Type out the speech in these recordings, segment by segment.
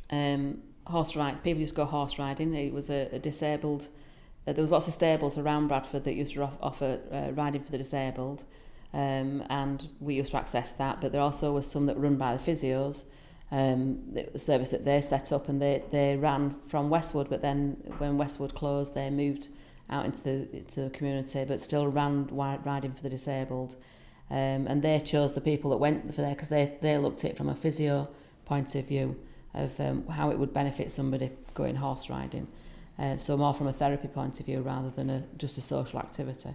horse ride. People used to go horse riding. It was a disabled. There was lots of stables around Bradford that used to offer riding for the disabled, and we used to access that. But there also was some that were run by the physios, the service that they set up, and they ran from Westwood. But then when Westwood closed, they moved out into the community, but still ran riding for the disabled. And they chose the people that went for there because they looked at it from a physio point of view of how it would benefit somebody going horse riding. So more from a therapy point of view rather than just a social activity.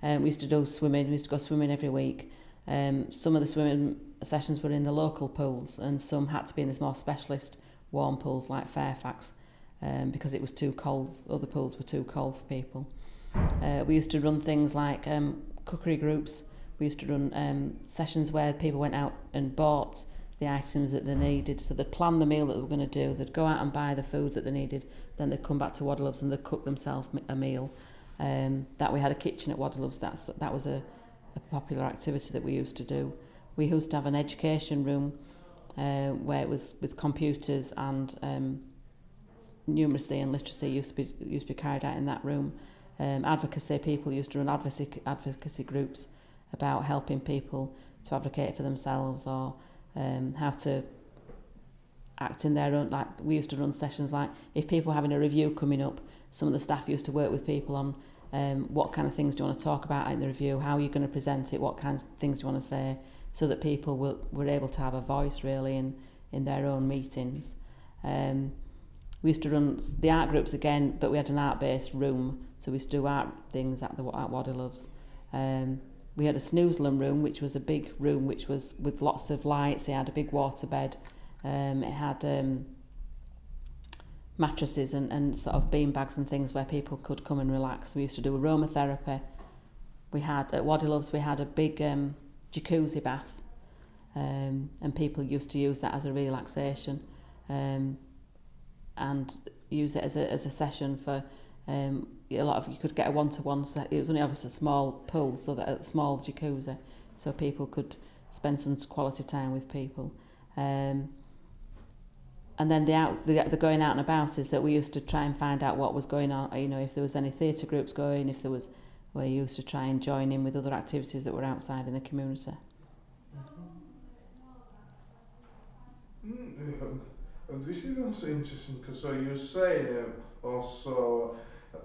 We used to do swimming. We used to go swimming every week. Some of the swimming sessions were in the local pools, and some had to be in this more specialist warm pools like Fairfax, because it was too cold. Other pools were too cold for people. We used to run things like cookery groups. We used to run sessions where people went out and bought the items that they needed. So they'd plan the meal that they were going to do. They'd go out and buy the food that they needed. Then they'd come back to Waterloves and they'd cook themselves a meal. That we had a kitchen at Waterloves. That was a popular activity that we used to do. We used to have an education room where it was with computers, and numeracy and literacy used to be carried out in that room. Advocacy, people used to run advocacy groups about helping people to advocate for themselves, or how to act in their own. Like we used to run sessions like if people were having a review coming up, some of the staff used to work with people on what kind of things do you want to talk about in the review, how are you going to present it, what kinds of things do you want to say, so that people were able to have a voice really in their own meetings. We used to run the art groups again, but we had an art-based room, so we used to do art things at Waterloves. We had a snoozlum room, which was a big room which was with lots of lights. It had a big water bed. It had mattresses and sort of bean bags and things where people could come and relax. We used to do aromatherapy. We had at Waterloves we had a big jacuzzi bath, and people used to use that as a relaxation, and use it as a session for a lot of, you could get a one-to-one set. It was only obviously a small pool, so that a small jacuzzi, so people could spend some quality time with people. And then the going out and about is that we used to try and find out what was going on, you know, if there was any theatre groups going, if there was, we used to try and join in with other activities that were outside in the community. And this is also interesting because you were saying also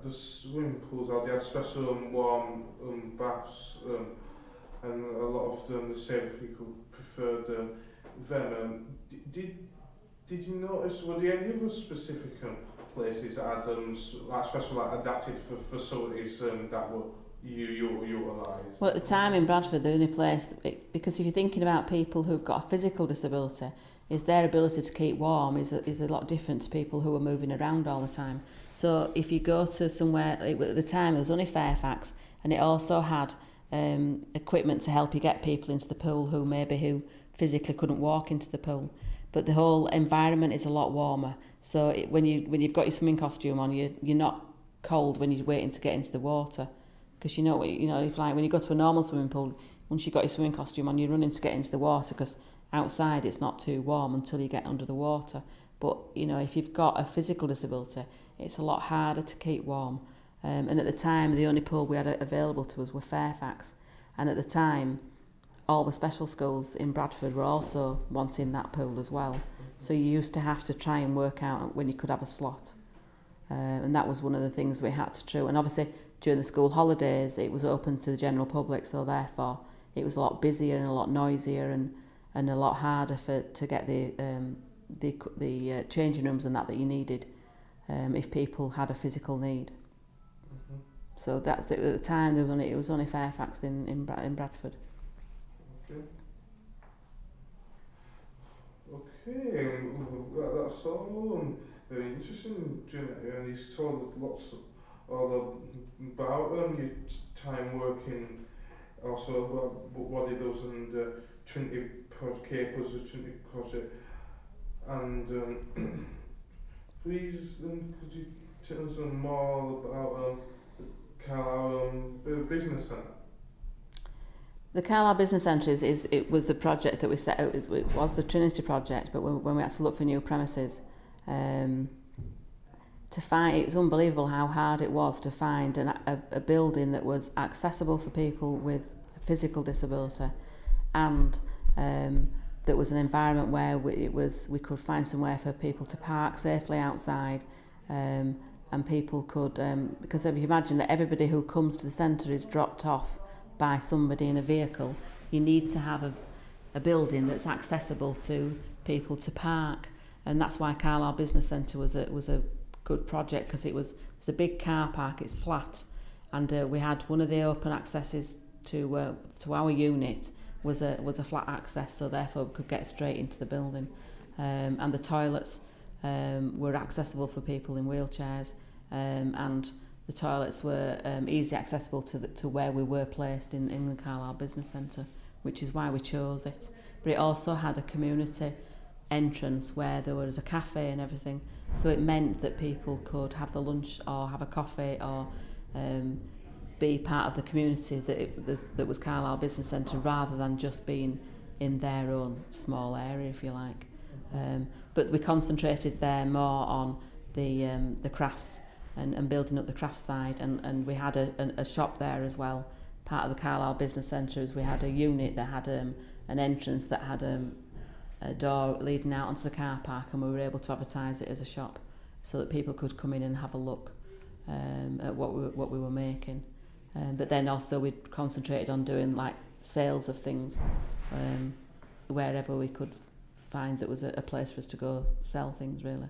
the swimming pools, they had special warm baths, and a lot of the disabled people preferred them. Did you notice, were there any other specific places that had like special adapted for facilities that were utilised? Well, at the time in Bradford, the only place, because if you're thinking about people who've got a physical disability, is their ability to keep warm is a lot different to people who are moving around all the time. So if you go to somewhere, at the time it was only Fairfax, and it also had equipment to help you get people into the pool who physically couldn't walk into the pool. But the whole environment is a lot warmer. So when you've got your swimming costume on, you're not cold when you're waiting to get into the water, because if like when you go to a normal swimming pool, once you've got your swimming costume on, you're running to get into the water because outside it's not too warm until you get under the water. But if you've got a physical disability, it's a lot harder to keep warm. And at the time, the only pool we had available to us were Fairfax, and at the time, all the special schools in Bradford were also wanting that pool as well. So you used to have to try and work out when you could have a slot. And that was one of the things we had to do. And obviously, during the school holidays, it was open to the general public, so therefore it was a lot busier and a lot noisier and a lot harder to get the changing rooms and that you needed if people had a physical need. Mm-hmm. So that's at the time it was only Fairfax in Bradford. Okay, that's all very interesting, Janette, and he's told lots all about your time working, also about what he does in the Trinity Capers, the Trinity project, and please could you tell us more about the Carlisle Business Centre? The Carlisle Business Centre it was the project that we set out. It was the Trinity project, but when we had to look for new premises, to find, it was unbelievable how hard it was to find a building that was accessible for people with physical disability, and that was an environment where we could find somewhere for people to park safely outside, and people could, because if you imagine that everybody who comes to the centre is dropped off by somebody in a vehicle, you need to have a building that's accessible to people to park, and that's why Carlisle Business Centre was a good project, because it's a big car park, it's flat, and we had one of the open accesses to our unit was a flat access, so therefore we could get straight into the building, and the toilets were accessible for people in wheelchairs, and the toilets were easily accessible to where we were placed in the Carlisle Business Centre, which is why we chose it. But it also had a community entrance where there was a cafe and everything, so it meant that people could have the lunch or have a coffee or be part of the community that was Carlisle Business Centre, rather than just being in their own small area, if you like. But we concentrated there more on the crafts and building up the crafts side, and we had a shop there as well. Part of the Carlisle Business Centre is we had a unit that had an entrance that had a door leading out onto the car park, and we were able to advertise it as a shop so that people could come in and have a look at what we were making. But then also we concentrated on doing like sales of things wherever we could find that was a place for us to go sell things, really.